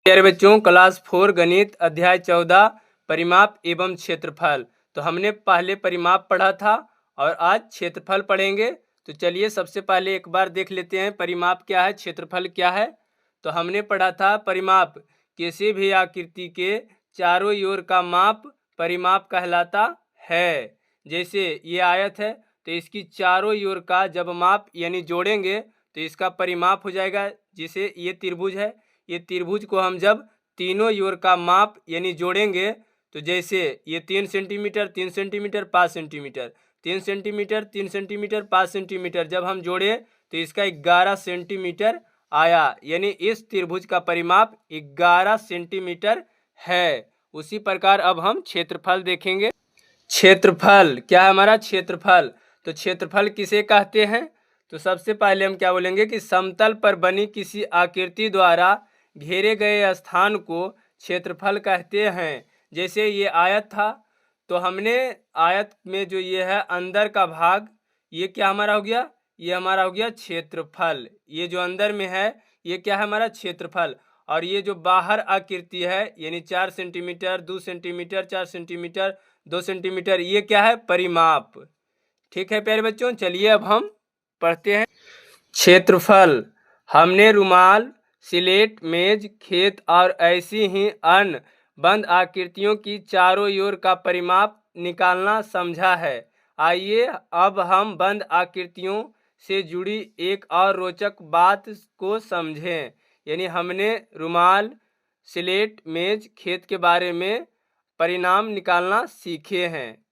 प्यारे बच्चों, क्लास 4 गणित अध्याय 14 परिमाप एवं क्षेत्रफल। तो हमने पहले परिमाप पढ़ा था और आज क्षेत्रफल पढ़ेंगे। तो चलिए सबसे पहले एक बार देख लेते हैं परिमाप क्या है, क्षेत्रफल क्या है। तो हमने पढ़ा था परिमाप किसी भी आकृति के चारों ओर का माप परिमाप कहलाता है। जैसे ये आयत है तो इसकी चारों ओर का जब माप यानी जोड़ेंगे तो इसका परिमाप हो जाएगा। जिसे ये त्रिभुज है, ये त्रिभुज को हम जब तीनों ओर का माप यानी जोड़ेंगे तो जैसे ये 3 centimetre 3 centimetre 5 centimetre 3 centimetre 3 centimetre 5 centimetre जब हम जोड़े तो इसका 11 सेंटीमीटर आया। यानी इस त्रिभुज का परिमाप 11 सेंटीमीटर है। उसी प्रकार अब हम क्षेत्रफल देखेंगे। क्षेत्रफल क्या है हमारा क्षेत्रफल? तो क्षेत्रफल किसे कहते हैं? तो सबसे पहले हम क्या बोलेंगे कि समतल पर बनी किसी आकृति द्वारा घेरे गए स्थान को क्षेत्रफल कहते हैं। जैसे ये आयत था तो हमने आयत में जो ये है अंदर का भाग, ये क्या हमारा हो गया? ये हमारा हो गया क्षेत्रफल। ये जो अंदर में है ये क्या है? हमारा क्षेत्रफल। और ये जो बाहर आकृति है यानी 4 सेंटीमीटर 2 सेंटीमीटर 4 सेंटीमीटर 2 सेंटीमीटर, ये क्या है? परिमाप। ठीक है प्यारे बच्चों, चलिए अब हम पढ़ते हैं क्षेत्रफल। हमने रुमाल, स्लेट, मेज, खेत और ऐसी ही अन्य बंद आकृतियों की चारों ओर का परिमाप निकालना समझा है। आइए अब हम बंद आकृतियों से जुड़ी एक और रोचक बात को समझें। यानी हमने रुमाल, स्लेट, मेज, खेत के बारे में परिणाम निकालना सीखे हैं।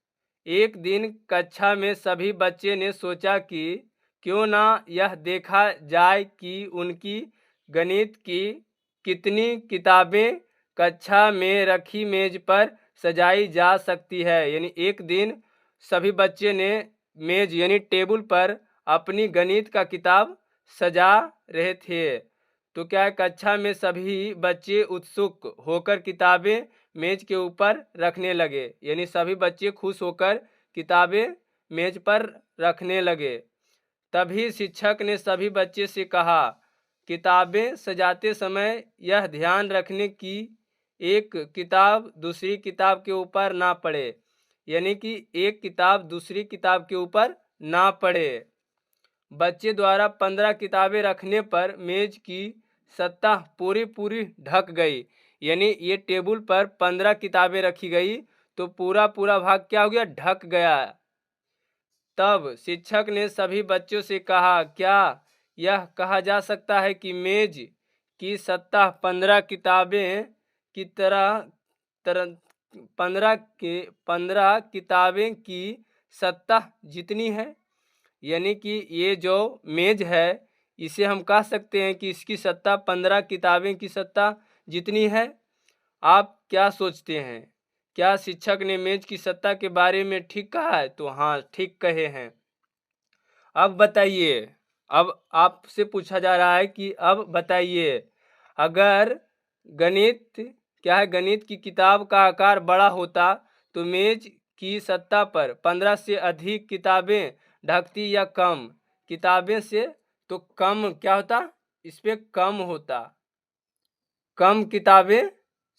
एक दिन कक्षा में सभी बच्चे ने सोचा कि क्यों ना यह देखा जाए कि उनकी गणित की कितनी किताबें कक्षा में रखी मेज पर सजाई जा सकती है। यानी एक दिन सभी बच्चे ने मेज यानी टेबल पर अपनी गणित का किताब सजा रहे थे। तो क्या है, कक्षा में सभी बच्चे उत्सुक होकर किताबें मेज के ऊपर रखने लगे। यानी सभी बच्चे खुश होकर किताबें मेज पर रखने लगे। तभी शिक्षक ने सभी बच्चे से कहा, किताबें सजाते समय यह ध्यान रखने की एक किताब दूसरी किताब के ऊपर ना पड़े। यानी कि एक किताब दूसरी किताब के ऊपर ना पड़े। बच्चे द्वारा 15 किताबें रखने पर मेज की सतह पूरी ढक गई। यानी ये टेबल पर 15 किताबें रखी गई तो पूरा भाग क्या हो गया? ढक गया। तब शिक्षक ने सभी बच्चों से कहा, क्या यह कहा जा सकता है कि मेज की सतह 15 किताबें की तरह 15 किताबें की सतह जितनी है? यानी कि ये जो मेज है इसे हम कह सकते हैं कि इसकी सतह 15 किताबें की सतह जितनी है। आप क्या सोचते हैं? क्या शिक्षक ने मेज की सतह के बारे में ठीक कहा है? तो हाँ, ठीक कहे हैं। अब बताइए, अब आपसे पूछा जा रहा है कि अब बताइए, अगर गणित क्या है, गणित की किताब का आकार बड़ा होता तो मेज की सतह पर 15 से अधिक किताबें ढकती या कम किताबें से? तो कम क्या होता? इस पे कम होता, कम किताबें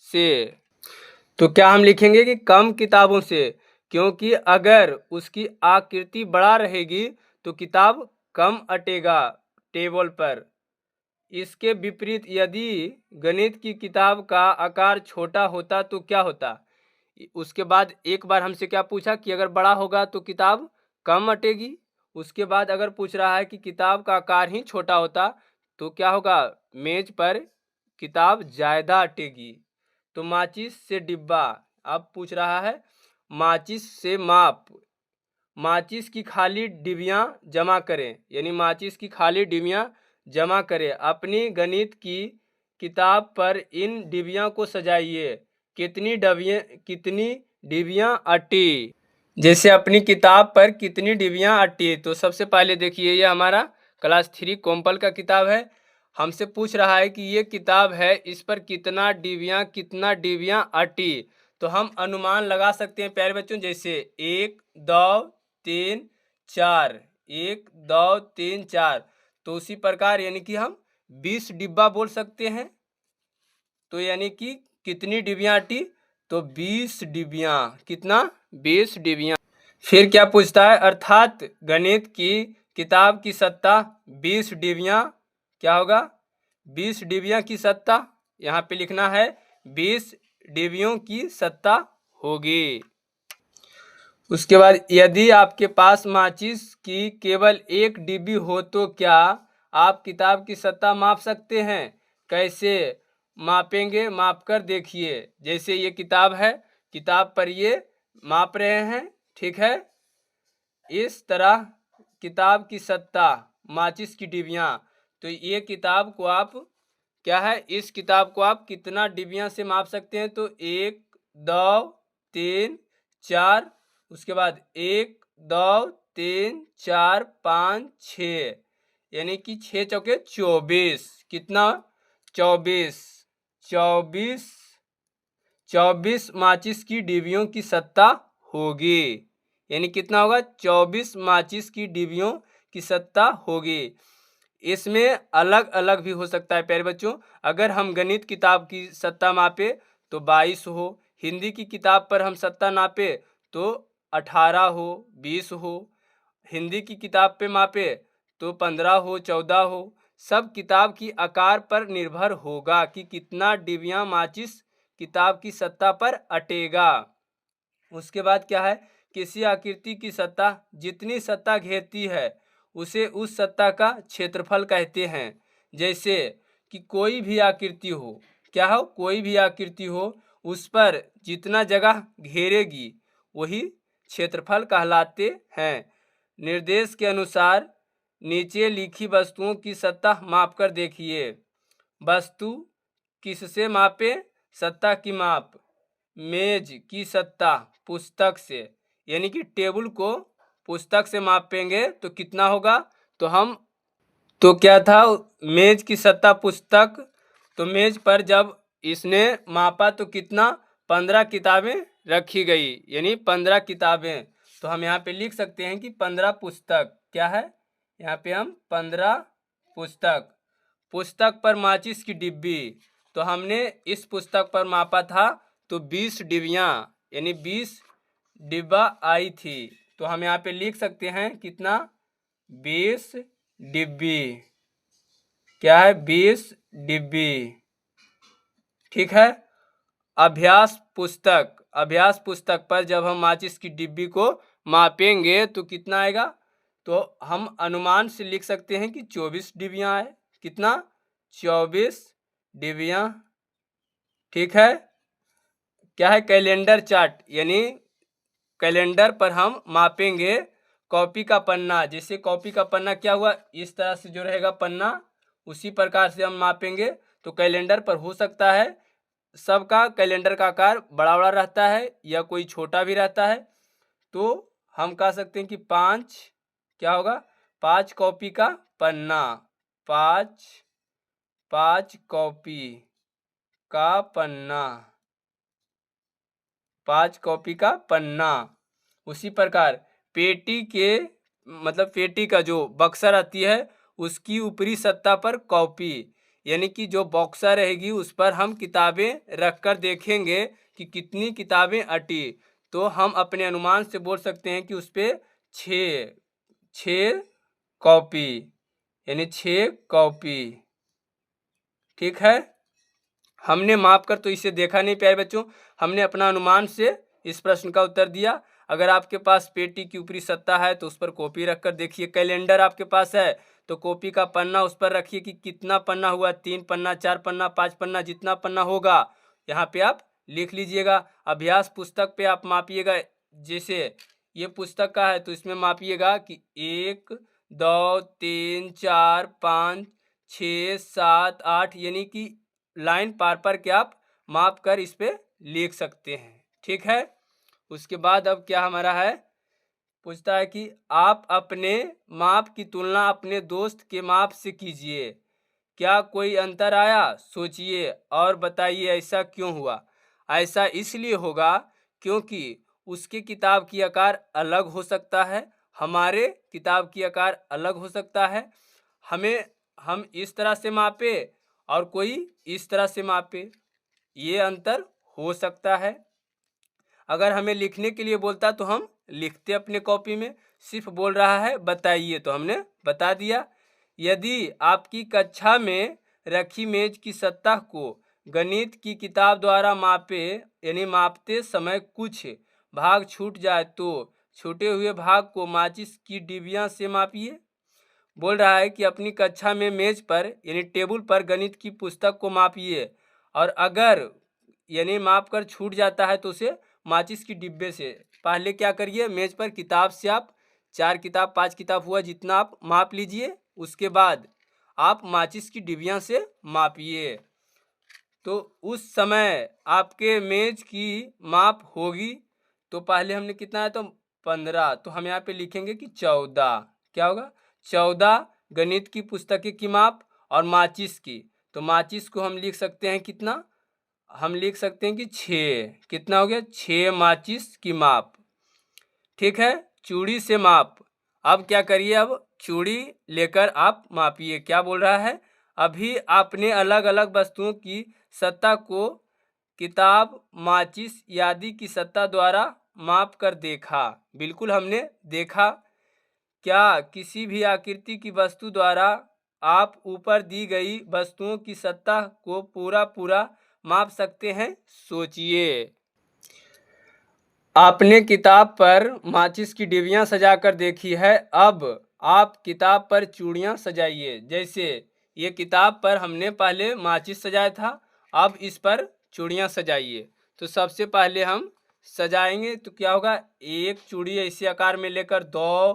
से। तो क्या हम लिखेंगे कि कम किताबों से, क्योंकि अगर उसकी आकृति बड़ा रहेगी तो किताब कम अटेगा टेबल पर। इसके विपरीत यदि गणित की किताब का आकार छोटा होता तो क्या होता? उसके बाद एक बार हमसे क्या पूछा कि अगर बड़ा होगा तो किताब कम अटेगी। उसके बाद अगर पूछ रहा है कि किताब का आकार ही छोटा होता तो क्या होगा? मेज पर किताब ज़्यादा अटेगी। तो माचिस से डिब्बा, अब पूछ रहा है माचिस से माप। माचिस की खाली डिबियाँ जमा करें। यानी माचिस की खाली डिबियाँ जमा करें। अपनी गणित की किताब पर इन डिबियों को सजाइए। कितनी डिबियाँ अटी? जैसे अपनी किताब पर कितनी डिबियाँ अटी? तो सबसे पहले देखिए, ये हमारा क्लास 3 कॉम्पल का किताब है। हमसे पूछ रहा है कि ये किताब है, इस पर कितना डिबियाँ अटी। तो हम अनुमान लगा सकते हैं प्यारे बच्चों। जैसे 1 2 3 4, 1 2 3 4। तो उसी प्रकार यानी कि हम 20 डिब्बा बोल सकते हैं। तो यानी कि कितनी डिबियाँ अटी, तो 20 डिबियाँ। कितना? 20 डिबियाँ। फिर क्या पूछता है, अर्थात गणित की किताब की सत्ता 20 डिबियाँ क्या होगा, 20 डिबियाँ की सत्ता, यहाँ पे लिखना है 20 डिबियों की सत्ता होगी। उसके बाद, यदि आपके पास माचिस की केवल एक डिब्बी हो तो क्या आप किताब की सत्ता माप सकते हैं? कैसे मापेंगे? माप कर देखिए। जैसे ये किताब है, किताब पर ये माप रहे हैं, ठीक है। इस तरह किताब की सत्ता, माचिस की डिबियाँ, तो ये किताब को आप क्या है, इस किताब को आप कितना डिबियाँ से माप सकते हैं? तो 1 2 3 4, उसके बाद 1 2 3 4 5 6, यानी कि 6 चौके 24। कितना? 24। 24 माचिस की डिबियों की सत्ता होगी। यानी कितना होगा? 24 माचिस की डिबियों की सत्ता होगी। इसमें अलग अलग भी हो सकता है प्यारे बच्चों। अगर हम गणित किताब की सत्ता मापे तो 22 हो, हिंदी की किताब पर हम सत्ता नापे तो 18 हो, 20 हो, हिंदी की किताब पे मापे तो 15 हो, 14 हो। सब किताब की आकार पर निर्भर होगा कि कितना डिबिया माचिस किताब की सत्ता पर अटेगा। उसके बाद क्या है, किसी आकृति की सत्ता जितनी सत्ता घेरती है उसे उस सत्ता का क्षेत्रफल कहते हैं। जैसे कि कोई भी आकृति हो, क्या हो, कोई भी आकृति हो, उस पर जितना जगह घेरेगी वही क्षेत्रफल कहलाते हैं। निर्देश के अनुसार नीचे लिखी वस्तुओं की सत्ता मापकर देखिए। वस्तु किससे मापे? सत्ता की माप, मेज की सत्ता पुस्तक से, यानी कि टेबल को पुस्तक से मापेंगे तो कितना होगा? तो क्या था, मेज की सत्ता पुस्तक, तो मेज पर जब इसने मापा तो कितना? 15 किताबें रखी गई, यानी 15 किताबें। तो हम यहाँ पे लिख सकते हैं कि 15 पुस्तक। क्या है यहाँ पे, हम 15 पुस्तक। पुस्तक पर माचिस की डिब्बी, तो हमने इस पुस्तक पर मापा था तो 20 डिबियाँ, यानी 20 डिब्बा आई थी। तो हम यहाँ पे लिख सकते हैं कितना? 20 डिब्बी। क्या है? 20 डिब्बी, ठीक है। अभ्यास पुस्तक, अभ्यास पुस्तक पर जब हम माचिस की डिब्बी को मापेंगे तो कितना आएगा? तो हम अनुमान से लिख सकते हैं कि 24 डिबियाँ आए। कितना? 24 डिबियाँ, ठीक है। क्या है? कैलेंडर चार्ट, यानी कैलेंडर पर हम मापेंगे कॉपी का पन्ना। जैसे कॉपी का पन्ना क्या हुआ, इस तरह से जो रहेगा पन्ना, उसी प्रकार से हम मापेंगे। तो कैलेंडर पर हो सकता है सबका कैलेंडर का आकार बड़ा बड़ा रहता है या कोई छोटा भी रहता है। तो हम कह सकते हैं कि 5 क्या होगा? 5 कॉपी का पन्ना, 5 कॉपी का पन्ना, 5 कॉपी का पन्ना। उसी प्रकार पेटी के मतलब पेटी का जो बक्सा रहती है उसकी ऊपरी सत्ता पर कॉपी, यानी कि जो बॉक्सा रहेगी उस पर हम किताबें रखकर देखेंगे कि कितनी किताबें अटी। तो हम अपने अनुमान से बोल सकते हैं कि उस पर 6 कॉपी, यानी 6 कॉपी, ठीक है। हमने माप कर तो इसे देखा नहीं प्यारे बच्चों, हमने अपना अनुमान से इस प्रश्न का उत्तर दिया। अगर आपके पास पेटी की ऊपरी सत्ता है तो उस पर कॉपी रखकर देखिए। कैलेंडर आपके पास है तो कॉपी का पन्ना उस पर रखिए कि कितना पन्ना हुआ, 3 पन्ना, 4 पन्ना, 5 पन्ना, जितना पन्ना होगा यहाँ पे आप लिख लीजिएगा। अभ्यास पुस्तक पे आप मापिएगा। जैसे ये पुस्तक का है तो इसमें मापिएगा कि 1 2 3 4 5 6 7 8, यानी कि लाइन पार पर के आप माप कर इस पे लिख सकते हैं, ठीक है। उसके बाद अब क्या हमारा है, पूछता है कि आप अपने माप की तुलना अपने दोस्त के माप से कीजिए, क्या कोई अंतर आया? सोचिए और बताइए ऐसा क्यों हुआ। ऐसा इसलिए होगा क्योंकि उसकी किताब की आकार अलग हो सकता है, हमारे किताब की आकार अलग हो सकता है। हम इस तरह से मापे और कोई इस तरह से मापे, ये अंतर हो सकता है। अगर हमें लिखने के लिए बोलता तो हम लिखते अपने कॉपी में, सिर्फ बोल रहा है बताइए तो हमने बता दिया। यदि आपकी कक्षा में रखी मेज की सतह को गणित की किताब द्वारा मापे यानी मापते समय कुछ भाग छूट जाए तो छूटे हुए भाग को माचिस की डिबिया से मापिए। बोल रहा है कि अपनी कक्षा में मेज पर यानी टेबल पर गणित की पुस्तक को मापिए, और अगर यानी माप कर छूट जाता है तो उसे माचिस की डिब्बे से पहले क्या करिए, मेज पर किताब से आप 4 किताब 5 किताब हुआ जितना आप माप लीजिए, उसके बाद आप माचिस की डिबिया से मापिए। तो उस समय आपके मेज की माप होगी, तो पहले हमने कितना है तो 15, तो हम यहाँ पे लिखेंगे कि 14। क्या होगा 14 गणित की पुस्तकें की माप और माचिस की, तो माचिस को हम लिख सकते हैं कितना, हम लिख सकते हैं कि 6। कितना हो गया 6 माचिस की माप। ठीक है, चूड़ी से माप। अब क्या करिए, अब चूड़ी लेकर आप मापिए। क्या बोल रहा है, अभी आपने अलग अलग वस्तुओं की सतह को किताब माचिस आदि की सतह द्वारा माप कर देखा। बिल्कुल हमने देखा। क्या किसी भी आकृति की वस्तु द्वारा आप ऊपर दी गई वस्तुओं की सतह को पूरा माप सकते हैं? सोचिए। आपने किताब पर माचिस की डिबियाँ सजाकर देखी है, अब आप किताब पर चूड़ियाँ सजाइए। जैसे ये किताब पर हमने पहले माचिस सजाया था, अब इस पर चूड़ियाँ सजाइए। तो सबसे पहले हम सजाएंगे तो क्या होगा, एक चूड़ी ऐसे आकार में लेकर 2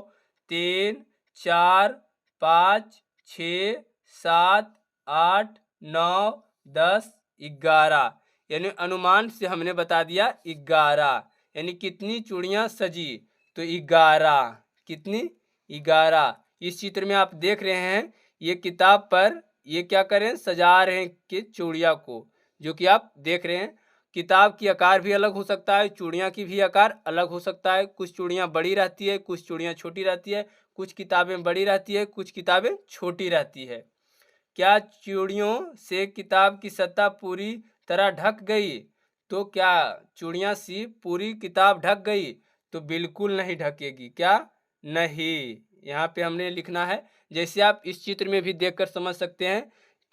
3 4 5 6 7 8 9 10 11, यानी अनुमान से हमने बता दिया 11, यानी कितनी चूड़ियाँ सजी तो 11। कितनी 11। इस चित्र में आप देख रहे हैं ये किताब पर ये क्या करें, सजा रहे हैं कि चूड़ियाँ को, जो कि आप देख रहे हैं। किताब की आकार भी अलग हो सकता है, चूड़ियाँ की भी आकार अलग हो सकता है। कुछ चूड़ियाँ बड़ी रहती है, कुछ चूड़ियाँ छोटी रहती है, कुछ किताबें बड़ी रहती है, कुछ किताबें छोटी रहती है। क्या चूड़ियों से किताब की सतह पूरी तरह ढक गई? तो क्या चूड़ियाँ सी पूरी किताब ढक गई? तो बिल्कुल नहीं ढकेगी। क्या नहीं, यहाँ पे हमने लिखना है। जैसे आप इस चित्र में भी देखकर समझ सकते हैं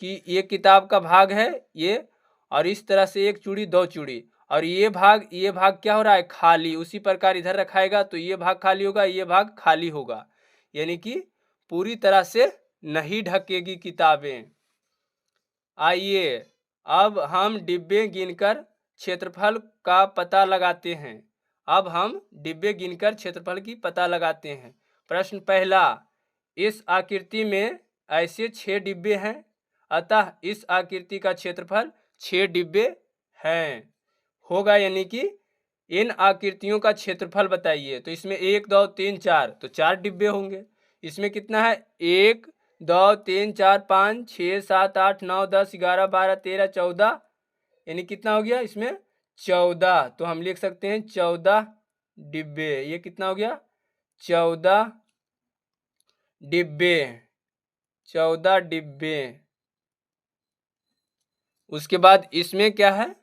कि ये किताब का भाग है ये, और इस तरह से एक चूड़ी 2 चूड़ी, और ये भाग क्या हो रहा है खाली। उसी प्रकार इधर रखाएगा तो ये भाग खाली होगा, ये भाग खाली होगा, यानी कि पूरी तरह से नहीं ढकेगी किताबें। आइए अब हम डिब्बे गिनकर क्षेत्रफल का पता लगाते हैं। अब हम डिब्बे गिनकर क्षेत्रफल की पता लगाते हैं। प्रश्न पहला, इस आकृति में ऐसे 6 डिब्बे हैं, अतः इस आकृति का क्षेत्रफल 6 डिब्बे हैं होगा, यानी कि इन आकृतियों का क्षेत्रफल बताइए। तो इसमें 1 2 3 4, तो 4 डिब्बे होंगे। इसमें कितना है 1 2 3 4 5 6 7 8 9 10 11 12 13 14, यानी कितना हो गया इसमें 14। तो हम लिख सकते हैं 14 डिब्बे। ये कितना हो गया 14 डिब्बे, 14 डिब्बे। उसके बाद इसमें क्या है,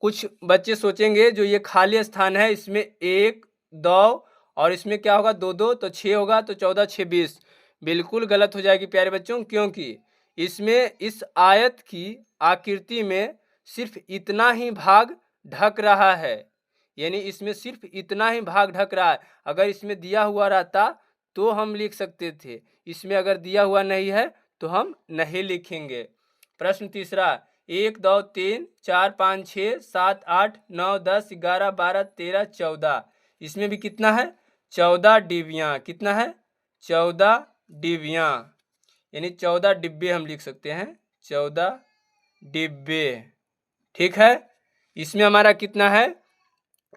कुछ बच्चे सोचेंगे जो ये खाली स्थान है इसमें 1 2 और इसमें क्या होगा 2 2, तो 6 होगा, तो 14 6 20। बिल्कुल गलत हो जाएगी प्यारे बच्चों, क्योंकि इसमें इस आयत की आकृति में सिर्फ इतना ही भाग ढक रहा है, यानी इसमें सिर्फ इतना ही भाग ढक रहा है। अगर इसमें दिया हुआ रहता तो हम लिख सकते थे, इसमें अगर दिया हुआ नहीं है तो हम नहीं लिखेंगे। प्रश्न तीसरा, 1 2 3 4 5 6 7 8 9 10 11 12 13 14, इसमें भी कितना है 14 डिबियाँ। कितना है 14 डिबियाँ, यानी 14 डिब्बे हम लिख सकते हैं, 14 डिब्बे। ठीक है, इसमें हमारा कितना है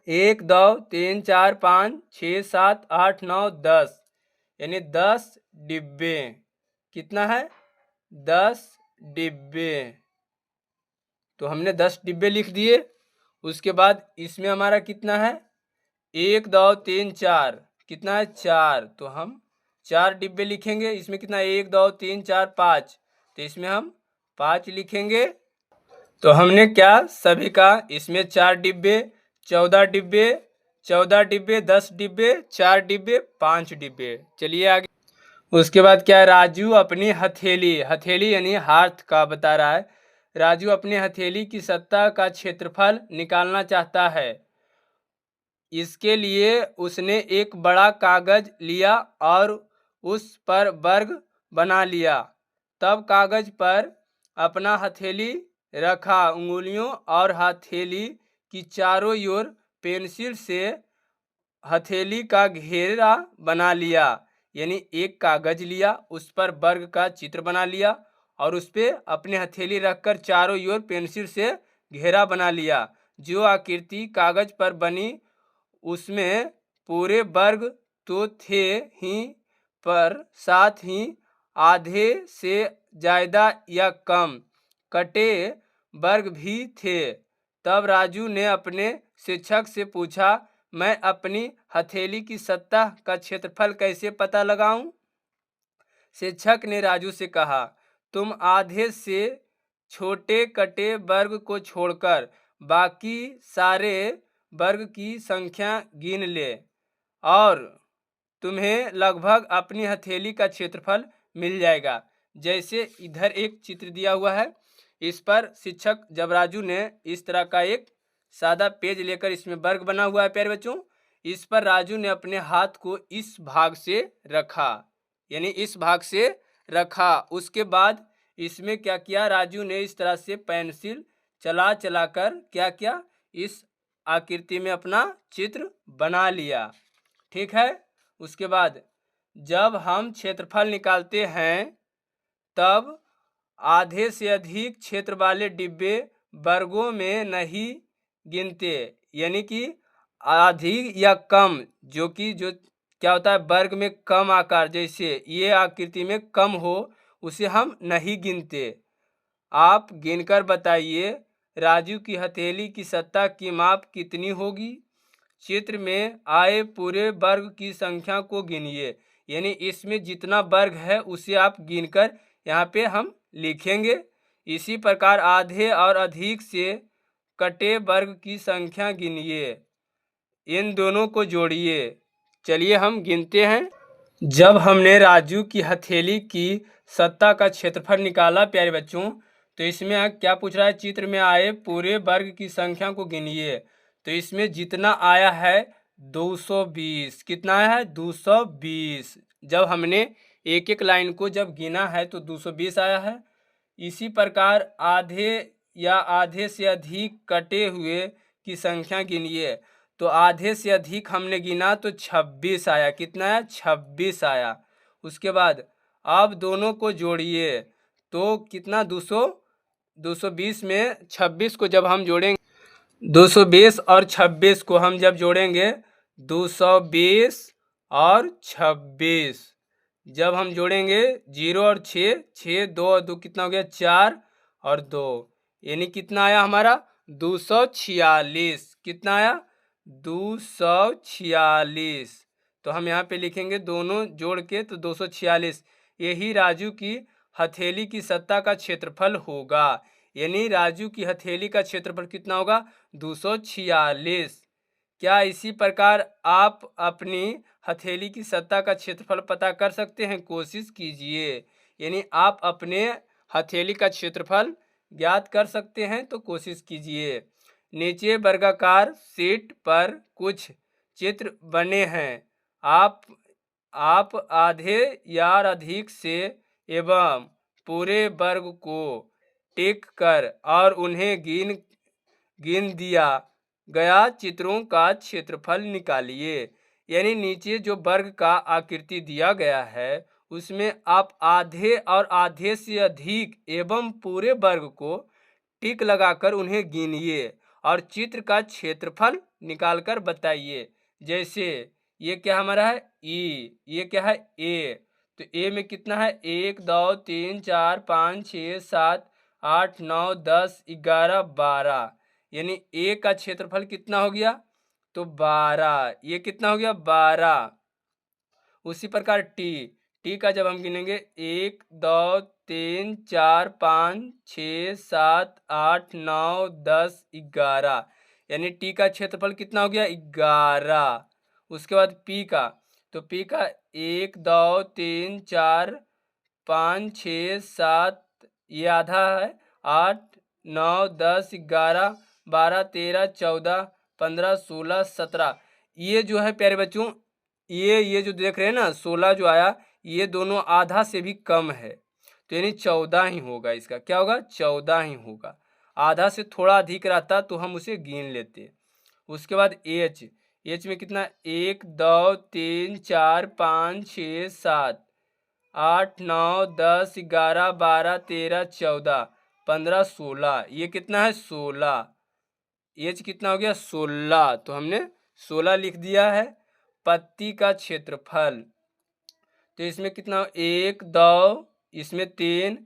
1 2 3 4 5 6 7 8 9 10, यानी 10 डिब्बे। कितना है 10 डिब्बे, तो हमने 10 डिब्बे लिख दिए। उसके बाद इसमें हमारा कितना है 1 2 3 4, कितना है 4, तो हम 4 डिब्बे लिखेंगे। इसमें कितना 1 2 3 4 5, तो इसमें हम 5 लिखेंगे। तो हमने क्या सभी का इसमें 4 डिब्बे, 14 डिब्बे, 14 डिब्बे, 10 डिब्बे, 4 डिब्बे, 5 डिब्बे। चलिए आगे। उसके बाद क्या है, राजू अपनी हथेली, हथेली यानी हाथ का बता रहा है। राजू अपनी हथेली की सतह का क्षेत्रफल निकालना चाहता है। इसके लिए उसने एक बड़ा कागज लिया और उस पर वर्ग बना लिया। तब कागज पर अपना हथेली रखा, उंगलियों और हथेली की चारों ओर पेंसिल से हथेली का घेरा बना लिया। यानी एक कागज लिया, उस पर वर्ग का चित्र बना लिया और उस पे अपने हथेली रखकर चारों ओर पेंसिल से घेरा बना लिया। जो आकृति कागज पर बनी उसमें पूरे वर्ग तो थे ही, पर साथ ही आधे से ज्यादा या कम कटे वर्ग भी थे। तब राजू ने अपने शिक्षक से पूछा, मैं अपनी हथेली की सतह का क्षेत्रफल कैसे पता लगाऊं? शिक्षक ने राजू से कहा, तुम आधे से छोटे कटे वर्ग को छोड़कर बाकी सारे वर्ग की संख्या गिन ले और तुम्हें लगभग अपनी हथेली का क्षेत्रफल मिल जाएगा। जैसे इधर एक चित्र दिया हुआ है, इस पर शिक्षक जब राजू ने इस तरह का एक सादा पेज लेकर इसमें वर्ग बना हुआ है प्यारे बच्चों, इस पर राजू ने अपने हाथ को इस भाग से रखा, यानी इस भाग से रखा। उसके बाद इसमें क्या किया, राजू ने इस तरह से पेंसिल चला चला कर क्या किया, इस आकृति में अपना चित्र बना लिया। ठीक है। उसके बाद जब हम क्षेत्रफल निकालते हैं तब आधे से अधिक क्षेत्र वाले डिब्बे वर्गों में नहीं गिनते, यानी कि अधिक या कम, जो क्या होता है वर्ग में कम आकार, जैसे ये आकृति में कम हो, उसे हम नहीं गिनते। आप गिनकर बताइए राजू की हथेली की सतह की माप कितनी होगी? चित्र में आए पूरे वर्ग की संख्या को गिनिए, यानी इसमें जितना वर्ग है उसे आप गिनकर यहाँ पे हम लिखेंगे। इसी प्रकार आधे और अधिक से कटे वर्ग की संख्या गिनिए, इन दोनों को जोड़िए। चलिए हम गिनते हैं। जब हमने राजू की हथेली की सतह का क्षेत्रफल निकाला प्यारे बच्चों, तो इसमें क्या पूछ रहा है, चित्र में आए पूरे वर्ग की संख्या को गिनिए। तो इसमें जितना आया है 220, कितना आया है 220। जब हमने एक एक लाइन को जब गिना है तो 220 आया है। इसी प्रकार आधे या आधे से अधिक कटे हुए की संख्या गिनिए। तो आधे से अधिक हमने गिना तो 26 आया, कितना आया 26 आया। उसके बाद अब दोनों को जोड़िए तो कितना 220 में 26 को जब हम जोड़ेंगे, 220 और 26 को हम जब जोड़ेंगे, 220 और 26 जब हम जोड़ेंगे, 0 और 6, 2 और 2 कितना हो गया 4 और 2, यानी कितना आया हमारा 246। कितना आया 246। तो हम यहाँ पे लिखेंगे दोनों जोड़ के तो 246। यही राजू की हथेली की सतह का क्षेत्रफल होगा, यानी राजू की हथेली का क्षेत्रफल कितना होगा 246। क्या इसी प्रकार आप अपनी हथेली की सतह का क्षेत्रफल पता कर सकते हैं? कोशिश कीजिए, यानी आप अपने हथेली का क्षेत्रफल ज्ञात कर सकते हैं तो कोशिश कीजिए। नीचे वर्गाकार शीट पर कुछ चित्र बने हैं। आप आधे या अधिक से एवं पूरे वर्ग को टिक कर और उन्हें गिन दिया गया चित्रों का क्षेत्रफल निकालिए। यानी नीचे जो वर्ग का आकृति दिया गया है उसमें आप आधे और आधे से अधिक एवं पूरे वर्ग को टिक लगाकर उन्हें गिनिए और चित्र का क्षेत्रफल निकालकर बताइए। जैसे ये क्या हमारा है ई, ये क्या है ए, तो ए में कितना है 1 2 3 4 5 6 7 8 9 10 11 12, यानी ए का क्षेत्रफल कितना हो गया तो 12, ये कितना हो गया 12। उसी प्रकार टी का जब हम गिनेंगे 1 2 3 4 5 6 7 8 9 10 11, यानी टी का क्षेत्रफल कितना हो गया 11। उसके बाद पी का, तो पी का 1 2 3 4 5 6 7, ये आधा है, 8 9 10 11 12 13 14 15 16 17, ये जो है प्यारे बच्चों, ये जो देख रहे हैं ना 16 जो आया, ये दोनों आधा से भी कम है, तो यानी 14 ही होगा। इसका क्या होगा 14 ही होगा। आधा से थोड़ा अधिक रहता तो हम उसे गिन लेते। उसके बाद एच में कितना 1 2 3 4 5 6 7 8 9 10 11 12 13 14 15 16, ये कितना है 16। एच कितना हो गया 16, तो हमने 16 लिख दिया है। पत्ती का क्षेत्रफल, तो इसमें कितना 1 2, इसमें 3,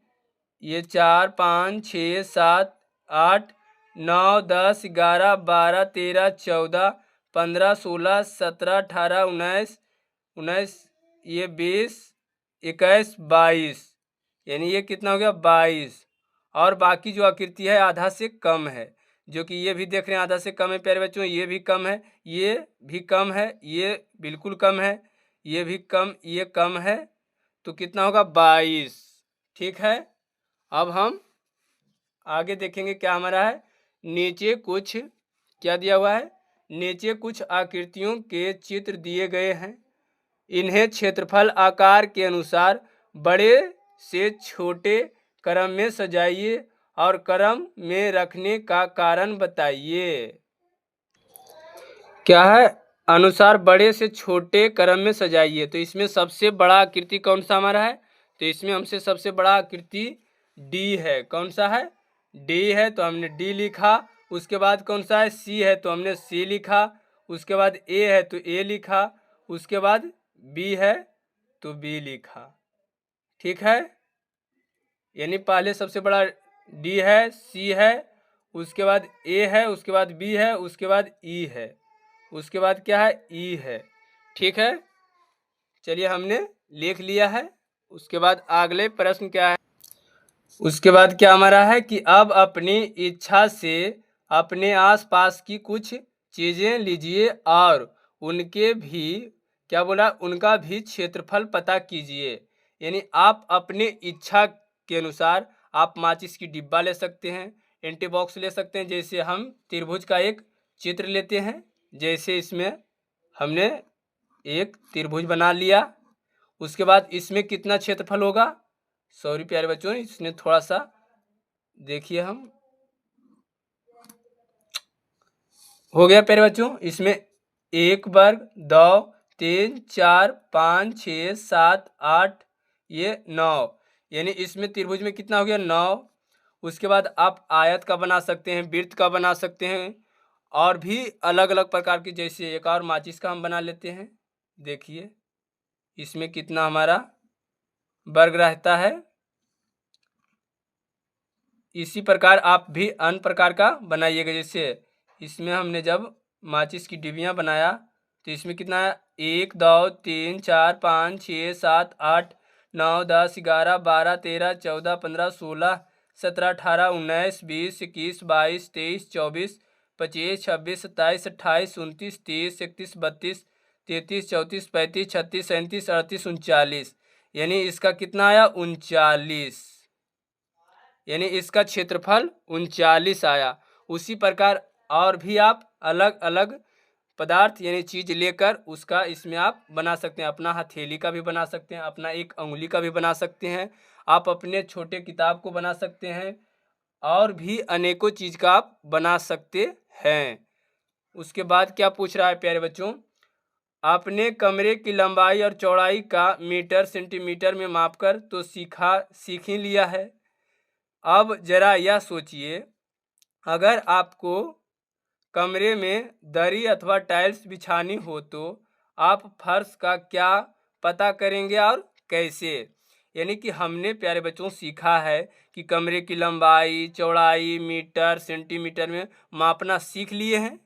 ये 4 5 6 7 8 9 10 11 12 13 14 15 16 17 18 19, ये 20 21 22, यानी ये कितना हो गया 22। और बाकी जो आकृति है आधा से कम है, जो कि ये भी देख रहे हैं आधा से कम है प्यारे बच्चों, ये भी कम है, ये भी कम है, ये बिल्कुल कम है, ये भी कम, ये कम है, तो कितना होगा 22। ठीक है, अब हम आगे देखेंगे क्या हमारा है। नीचे कुछ क्या दिया हुआ है, नीचे कुछ आकृतियों के चित्र दिए गए हैं, इन्हें क्षेत्रफल आकार के अनुसार बड़े से छोटे क्रम में सजाइए और क्रम में रखने का कारण बताइए। क्या है, अनुसार बड़े से छोटे क्रम में सजाइए, तो इसमें सबसे बड़ा आकृति कौन सा हमारा है, तो इसमें हमसे सबसे बड़ा आकृति डी है। कौन सा है, डी है, तो हमने डी लिखा। उसके बाद कौन सा है, सी है, तो हमने सी लिखा। उसके बाद ए है तो ए लिखा। उसके बाद बी है तो बी लिखा। ठीक है, यानी पहले सबसे बड़ा डी है, सी है, उसके बाद ए है, उसके बाद बी है, उसके बाद ई है, उसके बाद क्या है ई है। ठीक है, चलिए हमने लिख लिया है। उसके बाद अगले प्रश्न क्या है, उसके बाद क्या हमारा है कि अब अपनी इच्छा से अपने आसपास की कुछ चीजें लीजिए और उनके भी क्या बोला, उनका भी क्षेत्रफल पता कीजिए। यानी आप अपने इच्छा के अनुसार आप माचिस की डिब्बा ले सकते हैं, एंटी बॉक्स ले सकते हैं। जैसे हम त्रिभुज का एक चित्र लेते हैं, जैसे इसमें हमने एक त्रिभुज बना लिया। उसके बाद इसमें कितना क्षेत्रफल होगा, सॉरी प्यारे बच्चों, इसने थोड़ा सा देखिए, हम हो गया प्यारे बच्चों, इसमें 1 वर्ग 2 3 4 5 6 7 8, ये 9, यानी इसमें त्रिभुज में कितना हो गया 9। उसके बाद आप आयत का बना सकते हैं, वृत्त का बना सकते हैं, और भी अलग अलग प्रकार की, जैसे एक और माचिस का हम बना लेते हैं। देखिए इसमें कितना हमारा वर्ग रहता है। इसी प्रकार आप भी अन्य प्रकार का बनाइएगा। जैसे इसमें हमने जब माचिस की डिबियाँ बनाया तो इसमें कितना है 1 2 3 4 5 6 7 8 9 10 11 12 13 14 15 16 17 18 19 20 21 22 23 24 25 26 27 28 29 30 31 32 33 34 35 36 37 38 39, यानी इसका कितना आया 39, यानी इसका क्षेत्रफल 39 आया। उसी प्रकार और भी आप अलग अलग पदार्थ यानी चीज लेकर उसका इसमें आप बना सकते हैं। अपना हथेली का भी बना सकते हैं, अपना एक अंगुली का भी बना सकते हैं, आप अपने छोटे किताब को बना सकते हैं, और भी अनेकों चीज का आप बना सकते हैं। उसके बाद क्या पूछ रहा है प्यारे बच्चों, आपने कमरे की लंबाई और चौड़ाई का मीटर सेंटीमीटर में मापकर तो सीख ही लिया है। अब जरा यह सोचिए, अगर आपको कमरे में दरी अथवा टाइल्स बिछानी हो तो आप फर्श का क्या पता करेंगे और कैसे। यानी कि हमने प्यारे बच्चों सीखा है कि कमरे की लंबाई चौड़ाई मीटर सेंटीमीटर में मापना सीख लिए हैं।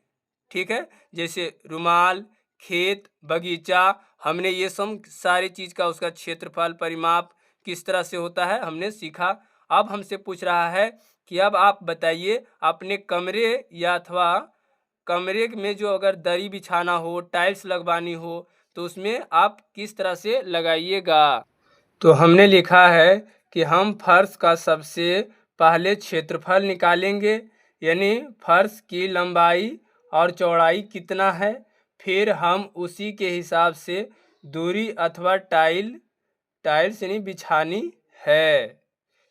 ठीक है, जैसे रुमाल, खेत, बगीचा, हमने ये सब सारी चीज़ का उसका क्षेत्रफल परिमाप किस तरह से होता है हमने सीखा। अब हमसे पूछ रहा है कि अब आप बताइए अपने कमरे या अथवा कमरे में जो अगर दरी बिछाना हो, टाइल्स लगवानी हो, तो उसमें आप किस तरह से लगाइएगा। तो हमने लिखा है कि हम फर्श का सबसे पहले क्षेत्रफल निकालेंगे, यानी फर्श की लंबाई और चौड़ाई कितना है। फिर हम उसी के हिसाब से दूरी अथवा टाइल्स यानी बिछानी है।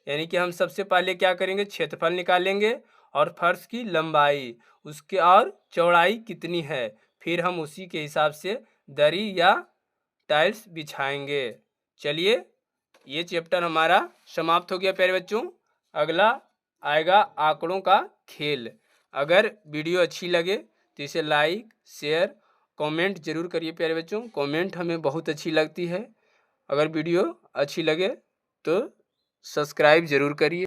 यानी कि हम सबसे पहले क्या करेंगे, क्षेत्रफल निकालेंगे और फर्श की लंबाई उसके और चौड़ाई कितनी है, फिर हम उसी के हिसाब से दरी या टाइल्स बिछाएंगे। चलिए, ये चैप्टर हमारा समाप्त हो गया प्यारे बच्चों। अगला आएगा आंकड़ों का खेल। अगर वीडियो अच्छी लगे तो इसे लाइक, शेयर, कमेंट जरूर करिए प्यारे बच्चों। कमेंट हमें बहुत अच्छी लगती है। अगर वीडियो अच्छी लगे तो सब्सक्राइब जरूर करिए।